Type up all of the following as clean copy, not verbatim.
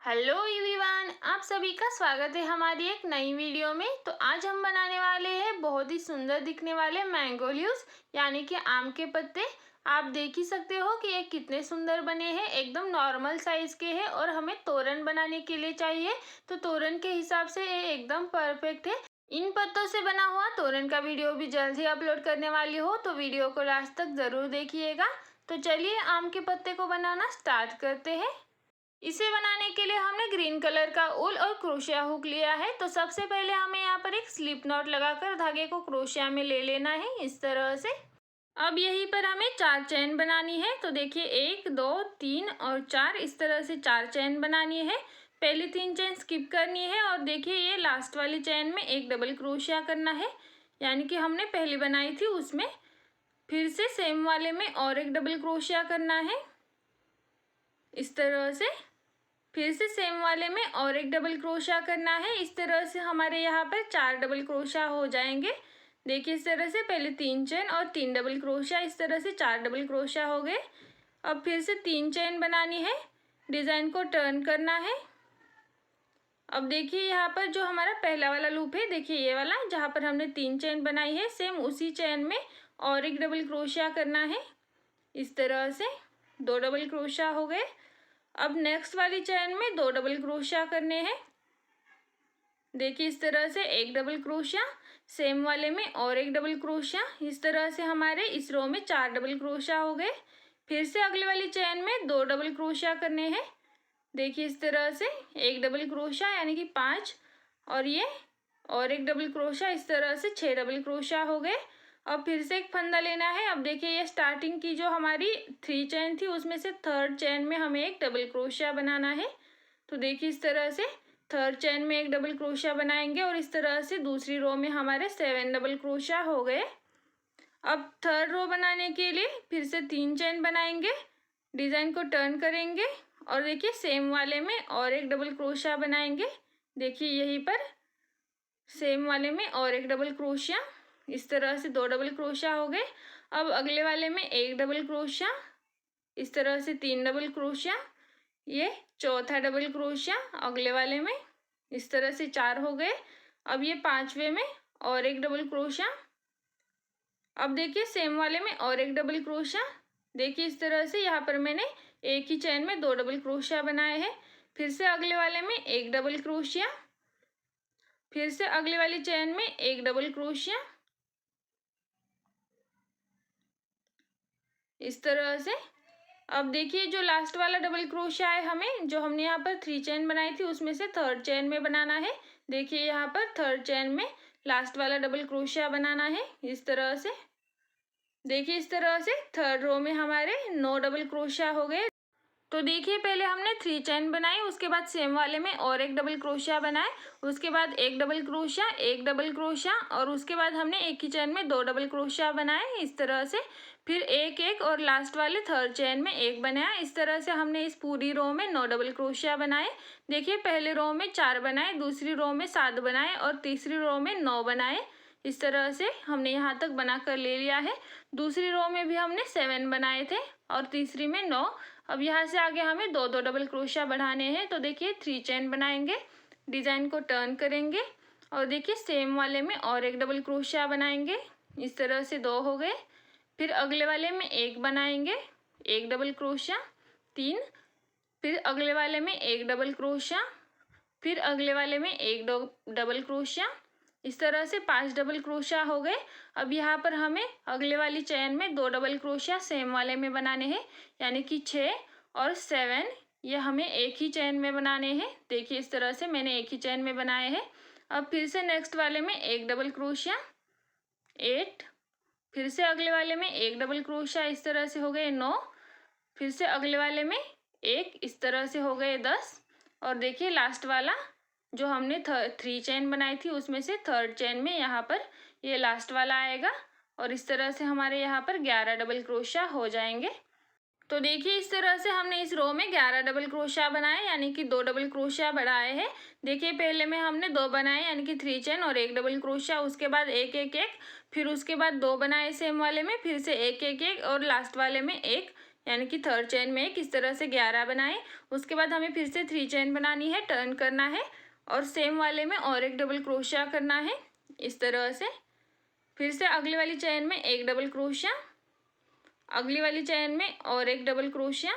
Hello everyone, आप सभी का स्वागत है हमारी एक नई वीडियो में। तो आज हम बनाने वाले हैं बहुत ही सुंदर दिखने वाले मैंगो लीव्स यानी कि आम के पत्ते। आप देख ही सकते हो कि ये कितने सुंदर बने हैं, एकदम नॉर्मल साइज के हैं और हमें तोरण बनाने के लिए चाहिए, तो तोरण के हिसाब से ये एकदम परफेक्ट है। इन पत्तों से बना हुआ तोरण का वीडियो भी जल्द ही अपलोड करने वाली हो, तो वीडियो को लास्ट तक जरूर देखिएगा। तो चलिए आम के पत्ते को बनाना स्टार्ट करते हैं। इसे बनाने के लिए हमने ग्रीन कलर का ऊल और क्रोशिया हुक लिया है। तो सबसे पहले हमें यहाँ पर एक स्लिप नॉट लगाकर धागे को क्रोशिया में ले लेना है इस तरह से। अब यहीं पर हमें 4 चेन बनानी है। तो देखिए 1 2 3 और 4, इस तरह से 4 चेन बनानी है। पहली 3 चेन स्किप करनी है और देखिए ये लास्ट वाली चेन में एक डबल क्रोशिया करना है, यानी कि हमने पहली बनाई थी उसमें फिर से सेम वाले में और एक डबल क्रोशिया करना है इस तरह से। फिर से सेम वाले में और एक डबल क्रोशिया करना है। इस तरह से हमारे यहाँ पर 4 डबल क्रोशिया हो जाएंगे। देखिए इस तरह से पहले 3 चेन और 3 डबल क्रोशिया, इस तरह से 4 डबल क्रोशिया हो गए। अब फिर से 3 चेन बनानी है, डिज़ाइन को टर्न करना है। अब देखिए यहाँ पर जो हमारा पहला वाला लूप है, देखिए ये वाला जहाँ पर हमने 3 चेन बनाई है, सेम उसी चेन में और एक डबल क्रोशिया करना है इस तरह से। 2 डबल क्रोशिया हो गए। अब नेक्स्ट वाली चेन में 2 डबल क्रोशिया करने हैं। देखिए इस तरह से एक डबल क्रोशिया, सेम वाले में और एक डबल क्रोशिया, इस तरह से हमारे इस रो में 4 डबल क्रोशिया हो गए। फिर से अगले वाली चेन में 2 डबल क्रोशिया करने हैं। देखिए इस तरह से एक डबल क्रोशिया यानी कि 5 और ये और एक डबल क्रोशिया, इस तरह से 6 डबल क्रोशिया हो गए। अब फिर से एक फंदा लेना है। अब देखिए ये स्टार्टिंग की जो हमारी 3 चेन थी उसमें से थर्ड चेन में हमें एक डबल क्रोशिया बनाना है। तो देखिए इस तरह से थर्ड चेन में एक डबल क्रोशिया बनाएंगे और इस तरह से दूसरी रो में हमारे 7 डबल क्रोशिया हो गए। अब थर्ड रो बनाने के लिए फिर से 3 चेन बनाएंगे, डिज़ाइन को टर्न करेंगे और देखिए सेम वाले में और एक डबल क्रोशिया बनाएंगे। देखिए यहीं पर सेम वाले में और एक डबल क्रोशिया, इस तरह से 2 डबल क्रोशिया हो गए। अब अगले वाले में एक डबल क्रोशिया, इस तरह से 3 डबल क्रोशिया, ये चौथा डबल क्रोशिया अगले वाले में, इस तरह से 4 हो गए। अब ये 5वें में और एक डबल क्रोशिया। अब देखिए सेम वाले में और एक डबल क्रोशिया। देखिए इस तरह से यहाँ पर मैंने एक ही चेन में 2 डबल क्रोशिया बनाए हैं। फिर से अगले वाले में एक डबल क्रोशिया, फिर से अगले वाली चेन में एक डबल क्रोशिया, इस तरह से। अब देखिए जो लास्ट वाला डबल क्रोशिया है हमें, जो हमने यहाँ पर 3 चेन बनाई थी उसमें से थर्ड चेन में बनाना है। देखिए यहाँ पर थर्ड चेन में लास्ट वाला डबल क्रोशिया बनाना है इस तरह से। देखिए इस तरह से थर्ड रो में हमारे 9 डबल क्रोशिया हो गए। तो देखिए पहले हमने 3 चेन बनाई, उसके बाद सेम वाले में और एक डबल क्रोशिया बनाए, उसके बाद एक डबल क्रोशिया, एक डबल क्रोशिया और उसके बाद हमने एक ही चेन में 2 डबल क्रोशिया बनाए इस तरह से। फिर एक एक और लास्ट वाले थर्ड चेन में एक बनाया। इस तरह से हमने इस पूरी रो में 9 डबल क्रोशिया बनाए। देखिए पहले रो में 4 बनाए, दूसरी रो में 7 बनाए और तीसरी रो में 9 बनाए। इस तरह से हमने यहाँ तक बना कर ले लिया है। दूसरी रो में भी हमने 7 बनाए थे और तीसरी में 9। अब यहाँ से आगे हमें 2 डबल क्रोशिया बढ़ाने हैं। तो देखिए 3 चेन बनाएंगे, डिज़ाइन को टर्न करेंगे और देखिए सेम वाले में और एक डबल क्रोशिया बनाएंगे, इस तरह से 2 हो गए। फिर अगले वाले में एक बनाएंगे, एक डबल क्रोशिया, 3, फिर अगले वाले में एक डबल क्रोशिया, फिर अगले वाले में एक डबल क्रोशिया, इस तरह से 5 डबल क्रोशिया हो गए। अब यहाँ पर हमें अगले वाली चेन में 2 डबल क्रोशिया सेम वाले में बनाने हैं, यानी कि 6 और 7 ये हमें एक ही चेन में बनाने हैं। देखिए इस तरह से मैंने एक ही चेन में बनाए हैं। अब फिर से नेक्स्ट वाले में एक डबल क्रोशिया, 8, फिर से अगले वाले में एक डबल क्रोशिया, इस तरह से हो गए 9, फिर से अगले वाले में एक, इस तरह से हो गए 10 और देखिए लास्ट वाला जो हमने 3 चेन बनाई थी उसमें से थर्ड चेन में यहाँ पर ये लास्ट वाला आएगा और इस तरह से हमारे यहाँ पर 11 डबल क्रोशिया हो जाएंगे। तो देखिए इस तरह से हमने इस रो में 11 डबल क्रोशिया बनाए, यानी कि 2 डबल क्रोशिया बढ़ाए हैं। देखिए पहले में हमने 2 बनाए यानी कि 3 चेन और एक डबल क्रोशिया, उसके बाद एक एक एक, फिर उसके बाद 2 बनाए सेम वाले में, फिर से एक एक एक और लास्ट वाले में एक, यानी कि थर्ड चेन में किस तरह से 11 बनाए। उसके बाद हमें फिर से 3 चेन बनानी है, टर्न करना है और सेम वाले में और एक डबल क्रोशिया करना है इस तरह से। फिर से अगली वाली चेन में एक डबल क्रोशिया, अगली वाली चेन में और एक डबल क्रोशिया,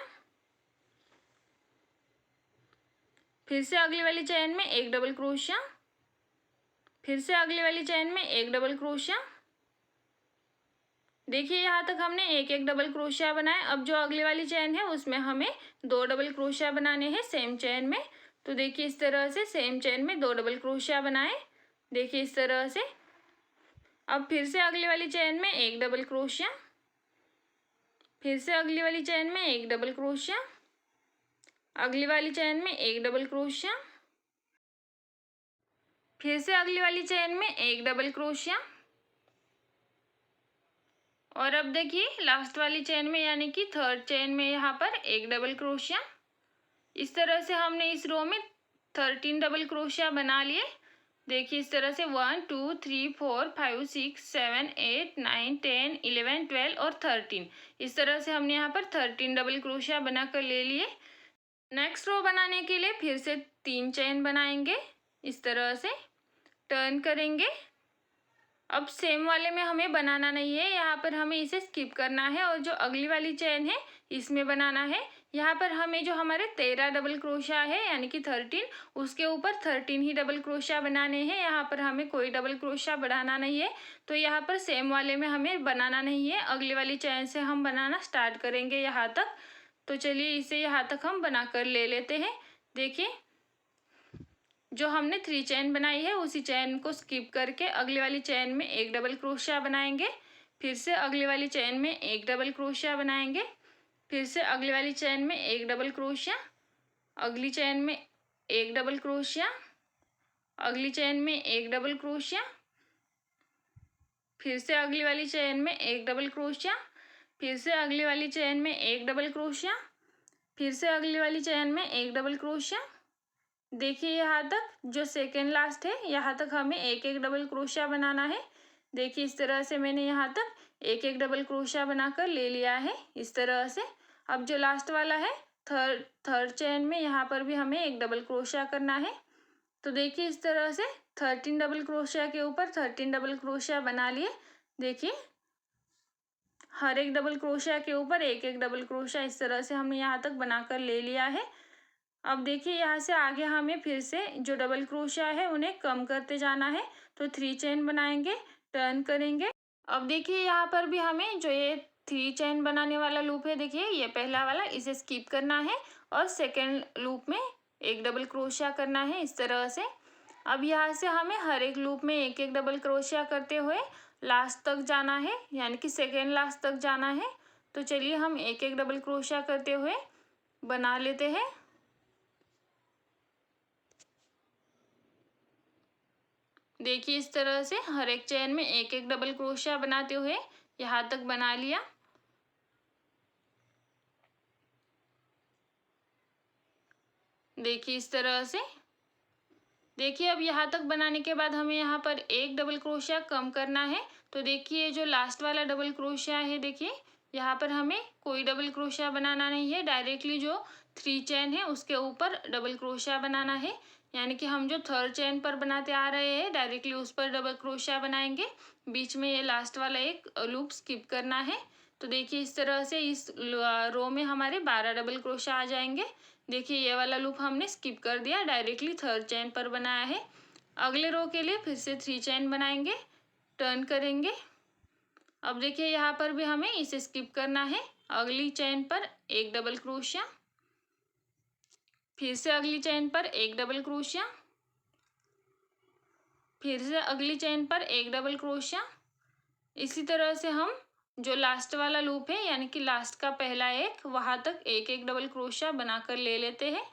फिर से अगली वाली चेन में एक डबल क्रोशिया, फिर से अगली वाली चेन में एक डबल क्रोशिया। देखिए यहाँ तक हमने एक एक डबल क्रोशिया बनाए। अब जो अगली वाली चेन है उसमें हमें 2 डबल क्रोशिया बनाने हैं सेम चेन में। तो देखिए इस तरह से सेम चेन में 2 डबल क्रोशिया बनाए, देखिए इस तरह से। अब फिर से अगली वाली चेन में एक डबल क्रोशिया, फिर से अगली वाली चेन में एक डबल क्रोशिया, अगली वाली चेन में एक डबल क्रोशिया, फिर से अगली वाली चेन में एक डबल क्रोशिया। और अब देखिए लास्ट वाली चेन में यानी कि थर्ड चेन में यहाँ पर एक डबल क्रोशिया। इस तरह से हमने इस रो में 13 डबल क्रोशिया बना लिए। देखिए इस तरह से 1 2 3 4 5 6 7 8 9 10 11 12 और 13, इस तरह से हमने यहाँ पर 13 डबल क्रोशिया बना कर ले लिए। नेक्स्ट रो बनाने के लिए फिर से 3 चेन बनाएंगे, इस तरह से टर्न करेंगे। अब सेम वाले में हमें बनाना नहीं है, यहाँ पर हमें इसे स्किप करना है और जो अगली वाली चेन है इसमें बनाना है। यहाँ पर हमें जो हमारे 13 डबल क्रोशिया है यानी कि 13, उसके ऊपर 13 ही डबल क्रोशिया बनाने हैं। यहाँ पर हमें कोई डबल क्रोशिया बढ़ाना नहीं है। तो यहाँ पर सेम वाले में हमें बनाना नहीं है, अगली वाली चेन से हम बनाना स्टार्ट करेंगे यहाँ तक। तो चलिए इसे यहाँ तक हम बना कर ले लेते हैं। देखिए जो हमने 3 चेन बनाई है उसी चेन को स्किप करके अगली वाली चेन में एक डबल क्रोशिया बनाएंगे, फिर से अगली वाली चेन में एक डबल क्रोशिया बनाएंगे, फिर से अगली वाली चेन में एक डबल क्रोशिया, अगली चेन में एक डबल क्रोशिया, अगली चेन में एक डबल क्रोशिया, फिर से अगली वाली चेन में एक डबल क्रोशिया, फिर से अगली वाली चेन में एक डबल क्रोशिया, फिर से अगली वाली चेन में एक डबल क्रोशिया। देखिए यहाँ तक जो सेकेंड लास्ट है यहाँ तक हमें एक एक डबल क्रोशिया बनाना है। देखिए इस तरह से मैंने यहाँ तक एक एक डबल क्रोशिया बनाकर ले लिया है इस तरह से। अब जो लास्ट वाला है थर्ड चेन में यहाँ पर भी हमें एक डबल क्रोशिया करना है। तो देखिए इस तरह से 13 डबल क्रोशिया के ऊपर 13 डबल क्रोशिया बना लिए। देखिए हर एक डबल क्रोशिया के ऊपर एक एक डबल क्रोशिया इस तरह से हमने यहाँ तक बनाकर ले लिया है। अब देखिए यहाँ से आगे हमें फिर से जो डबल क्रोशिया है उन्हें कम करते जाना है। तो 3 चेन बनाएंगे, टर्न करेंगे। अब देखिए यहाँ पर भी हमें जो ये 3 चेन बनाने वाला लूप है, देखिए ये पहला वाला, इसे स्किप करना है और सेकेंड लूप में एक डबल क्रोशिया करना है इस तरह से। अब यहाँ से हमें हर एक लूप में एक एक डबल क्रोशिया करते हुए लास्ट तक जाना है, यानी कि सेकेंड लास्ट तक जाना है। तो चलिए हम एक एक डबल क्रोशिया करते हुए बना लेते हैं। देखिए इस तरह से हर एक चेन में एक एक डबल क्रोशिया बनाते हुए यहाँ तक बना लिया। देखिए इस तरह से। देखिए अब यहाँ तक बनाने के बाद हमें यहाँ पर एक डबल क्रोशिया कम करना है। तो देखिए जो लास्ट वाला डबल क्रोशिया है, देखिए यहाँ पर हमें कोई डबल क्रोशिया बनाना नहीं है, डायरेक्टली जो 3 चेन है उसके ऊपर डबल क्रोशिया बनाना है। यानी कि हम जो थर्ड चेन पर बनाते आ रहे हैं डायरेक्टली उस पर डबल क्रोशिया बनाएंगे, बीच में ये लास्ट वाला एक लूप स्किप करना है। तो देखिए इस तरह से इस रो में हमारे 12 डबल क्रोशिया आ जाएंगे। देखिए ये वाला लूप हमने स्किप कर दिया, डायरेक्टली थर्ड चेन पर बनाया है। अगले रो के लिए फिर से 3 चेन बनाएंगे, टर्न करेंगे। अब देखिए यहाँ पर भी हमें इसे स्किप करना है। अगली चेन पर एक डबल क्रोशिया, फिर से अगली चेन पर एक डबल क्रोशिया, फिर से अगली चेन पर एक डबल क्रोशिया। इसी तरह से हम जो लास्ट वाला लूप है यानी कि लास्ट का पहला एक, वहां तक एक एक डबल क्रोशिया बनाकर ले लेते हैं।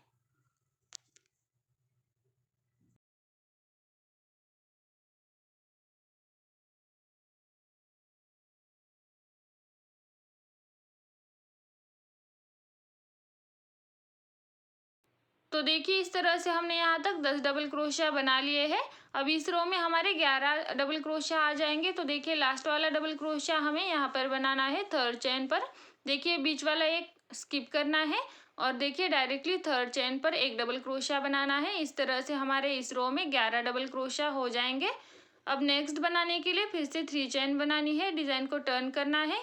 तो देखिए इस तरह से हमने यहाँ तक 10 डबल क्रोशिया बना लिए हैं। अब इस रो में हमारे 11 डबल क्रोशिया आ जाएंगे। तो देखिए लास्ट वाला डबल क्रोशिया हमें यहाँ पर बनाना है थर्ड चेन पर। देखिए बीच वाला एक स्किप करना है और देखिए डायरेक्टली थर्ड चेन पर एक डबल क्रोशिया बनाना है। इस तरह से हमारे इस रो में 11 डबल क्रोशिया हो जाएंगे। अब नेक्स्ट बनाने के लिए फिर से 3 चेन बनानी है, डिज़ाइन को टर्न करना है।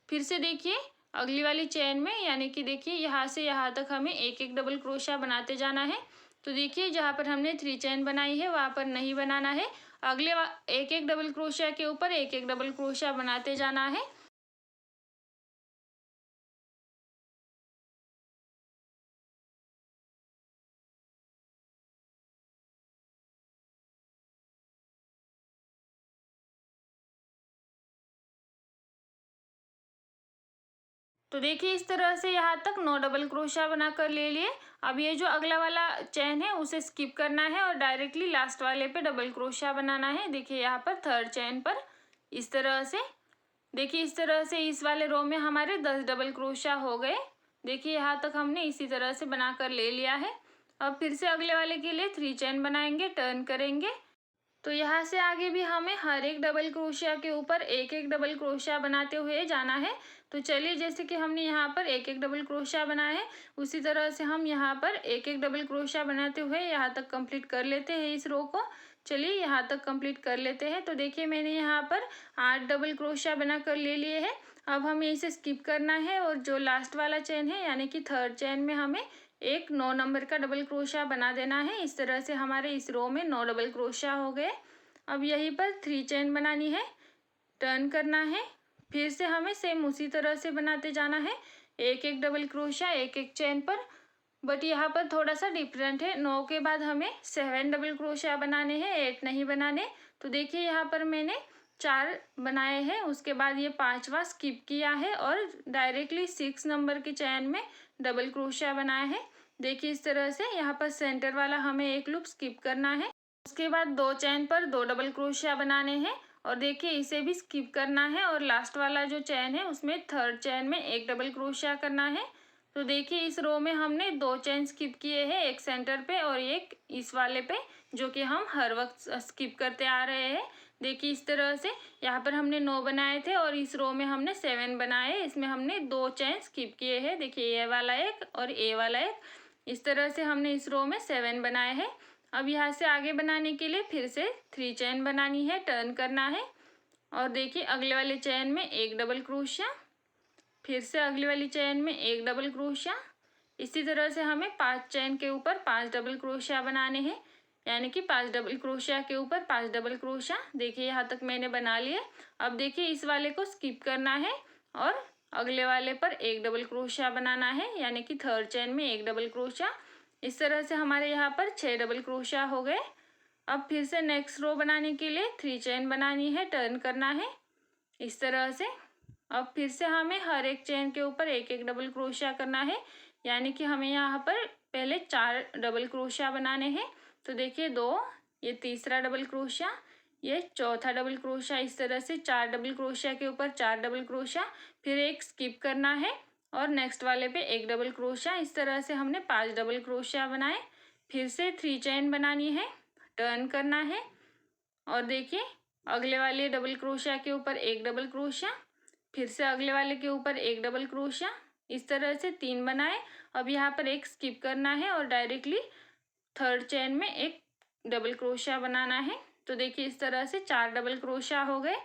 फिर से देखिए अगली वाली चेन में, यानी कि देखिए यहाँ से यहाँ तक हमें एक एक डबल क्रोशिया बनाते जाना है। तो देखिए जहाँ पर हमने 3 चेन बनाई है वहाँ पर नहीं बनाना है, अगले एक एक डबल क्रोशिया के ऊपर एक एक डबल क्रोशिया बनाते जाना है। तो देखिए इस तरह से यहाँ तक 9 डबल क्रोशिया बना कर ले लिए। अब ये जो अगला वाला चेन है उसे स्किप करना है और डायरेक्टली लास्ट वाले पे डबल क्रोशिया बनाना है। देखिए यहाँ पर थर्ड चेन पर इस तरह से, देखिए इस तरह से इस वाले रो में हमारे 10 डबल क्रोशिया हो गए। देखिए यहाँ तक हमने इसी तरह से बना कर ले लिया है। अब फिर से अगले वाले के लिए 3 चेन बनाएंगे, टर्न करेंगे। तो यहाँ से आगे भी हमें हर एक डबल क्रोशिया के ऊपर एक एक डबल क्रोशिया बनाते हुए जाना है। तो चलिए जैसे कि हमने यहाँ पर एक एक डबल क्रोशिया बनाया है, उसी तरह से हम यहाँ पर एक एक डबल क्रोशिया बनाते हुए यहाँ तक कंप्लीट कर लेते हैं इस रो को। चलिए यहाँ तक कंप्लीट कर लेते हैं। तो देखिए मैंने यहाँ पर 8 डबल क्रोशिया बना कर ले लिए हैं। अब हमें इसे स्किप करना है और जो लास्ट वाला चेन है यानी कि थर्ड चेन में हमें एक 9 नंबर का डबल क्रोशिया बना देना है। इस तरह से हमारे इस रो में 9 डबल क्रोशिया हो गए। अब यहीं पर 3 चेन बनानी है, टर्न करना है। फिर से हमें सेम उसी तरह से बनाते जाना है, एक एक डबल क्रोशिया एक एक चेन पर। बट यहाँ पर थोड़ा सा डिफरेंट है, 9 के बाद हमें 7 डबल क्रोशिया बनाने हैं, 8 नहीं बनाने। तो देखिए यहाँ पर मैंने 4 बनाए हैं, उसके बाद ये 5वां स्किप किया है और डायरेक्टली 6 नंबर की चेन में डबल क्रोशिया बनाया है। देखिए इस तरह से यहाँ पर सेंटर वाला हमें एक लूप स्किप करना है, उसके बाद 2 चेन पर 2 डबल क्रोशिया बनाने हैं और देखिए इसे भी स्किप करना है और लास्ट वाला जो चेन है उसमें थर्ड चेन में एक डबल क्रोशिया करना है। तो देखिए इस रो में हमने 2 चेन स्किप किए हैं, एक सेंटर पे और एक इस वाले पे, जो कि हम हर वक्त स्किप करते आ रहे हैं। देखिए इस तरह से यहाँ पर हमने 9 बनाए थे और इस रो में हमने 7 बनाए, इसमें हमने 2 चेन स्किप किए हैं। देखिए ये वाला एक और ए वाला एक, इस तरह से हमने इस रो में 7 बनाए हैं। अब यहाँ से आगे बनाने के लिए फिर से 3 चेन बनानी है, टर्न करना है और देखिए अगले वाले चेन में एक डबल क्रोशिया, फिर से अगली वाली चेन में एक डबल क्रोशिया। इसी तरह से हमें 5 चेन के ऊपर 5 डबल क्रोशिया बनाने हैं, यानी कि 5 डबल क्रोशिया के ऊपर 5 डबल क्रोशिया। देखिए यहाँ तक मैंने बना लिए। अब देखिए इस वाले को स्किप करना है और अगले वाले पर एक डबल क्रोशिया बनाना है, यानी कि थर्ड चेन में एक डबल क्रोशिया। इस तरह से हमारे यहाँ पर 6 डबल क्रोशिया हो गए। अब फिर से नेक्स्ट रो बनाने के लिए 3 चेन बनानी है, टर्न करना है इस तरह से। अब फिर से हमें हर एक चेन के ऊपर एक एक डबल क्रोशिया करना है, यानी कि हमें यहाँ पर पहले 4 डबल क्रोशिया बनाने हैं। तो देखिए 2, ये तीसरा डबल क्रोशिया, ये चौथा डबल क्रोशिया। इस तरह से 4 डबल क्रोशिया के ऊपर 4 डबल क्रोशिया, फिर एक स्किप करना है और नेक्स्ट वाले पे एक डबल क्रोशिया। इस तरह से हमने 5 डबल क्रोशिया बनाए। फिर से 3 चेन बनानी है, टर्न करना है और देखिए अगले वाले डबल क्रोशिया के ऊपर एक डबल क्रोशिया, फिर से अगले वाले के ऊपर एक डबल क्रोशिया। इस तरह से 3 बनाए। अब यहाँ पर एक स्किप करना है और डायरेक्टली थर्ड चेन में एक डबल क्रोशिया बनाना है। तो देखिए इस तरह से 4 डबल क्रोशिया हो गए।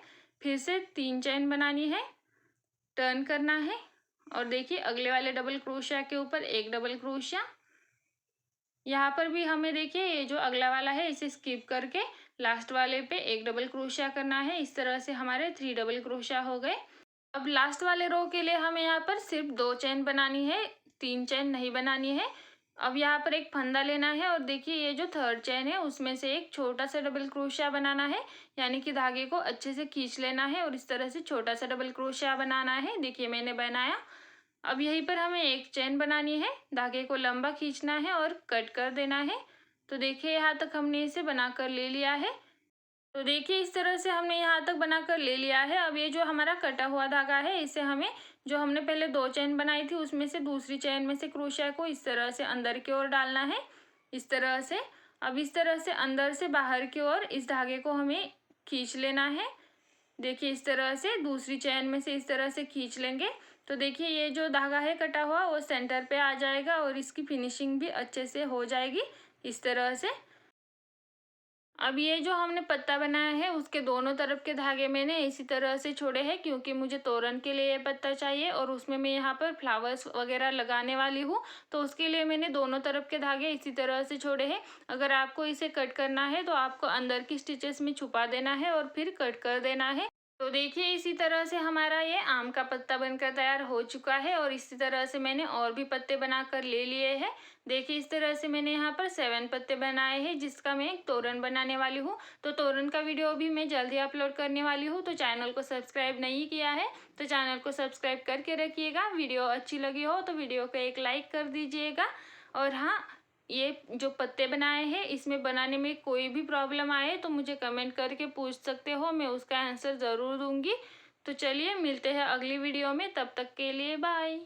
फिर से 3 चेन बनानी है, टर्न करना है और देखिए अगले वाले डबल क्रोशिया के ऊपर एक डबल क्रोशिया। यहाँ पर भी हमें देखिए ये जो अगला वाला है इसे स्किप करके लास्ट वाले पे एक डबल क्रोशिया करना है। इस तरह से हमारे 3 डबल क्रोशिया हो गए। अब लास्ट वाले रो के लिए हमें यहाँ पर सिर्फ 2 चेन बनानी है, 3 चेन नहीं बनानी है। अब यहाँ पर एक फंदा लेना है और देखिए ये जो थर्ड चेन है उसमें से एक छोटा सा डबल क्रोशिया बनाना है, यानी कि धागे को अच्छे से खींच लेना है और इस तरह से छोटा सा डबल क्रोशिया बनाना है। देखिए मैंने बनाया। अब यहीं पर हमें एक चेन बनानी है, धागे को लंबा खींचना है और कट कर देना है। तो देखिए यहाँ तक हमने इसे बनाकर ले लिया है। तो देखिए इस तरह से हमने यहाँ तक बनाकर ले लिया है। अब ये जो हमारा कटा हुआ धागा है इसे हमें, जो हमने पहले 2 चेन बनाई थी उसमें से दूसरी चेन में से क्रोशिया को इस तरह से अंदर की ओर डालना है, इस तरह से। अब इस तरह से अंदर से बाहर की ओर इस धागे को हमें खींच लेना है। देखिए इस तरह से दूसरी चेन में से इस तरह से खींच लेंगे। तो देखिए ये जो धागा है कटा हुआ वो सेंटर पे आ जाएगा और इसकी फिनिशिंग भी अच्छे से हो जाएगी इस तरह से। अब ये जो हमने पत्ता बनाया है उसके दोनों तरफ के धागे मैंने इसी तरह से छोड़े हैं, क्योंकि मुझे तोरण के लिए ये पत्ता चाहिए और उसमें मैं यहाँ पर फ्लावर्स वगैरह लगाने वाली हूँ, तो उसके लिए मैंने दोनों तरफ के धागे इसी तरह से छोड़े हैं। अगर आपको इसे कट करना है तो आपको अंदर की स्टिचेस में छुपा देना है और फिर कट कर देना है। तो देखिए इसी तरह से हमारा ये आम का पत्ता बनकर तैयार हो चुका है और इसी तरह से मैंने और भी पत्ते बनाकर ले लिए हैं। देखिए इस तरह से मैंने यहाँ पर 7 पत्ते बनाए हैं, जिसका मैं एक तोरण बनाने वाली हूँ। तो तोरण का वीडियो भी मैं जल्दी अपलोड करने वाली हूँ, तो चैनल को सब्सक्राइब नहीं किया है तो चैनल को सब्सक्राइब करके रखिएगा। वीडियो अच्छी लगी हो तो वीडियो को एक लाइक कर दीजिएगा। और हाँ, ये जो पत्ते बनाए हैं इसमें बनाने में कोई भी प्रॉब्लम आए तो मुझे कमेंट करके पूछ सकते हो, मैं उसका आंसर ज़रूर दूंगी। तो चलिए मिलते हैं अगली वीडियो में, तब तक के लिए बाय।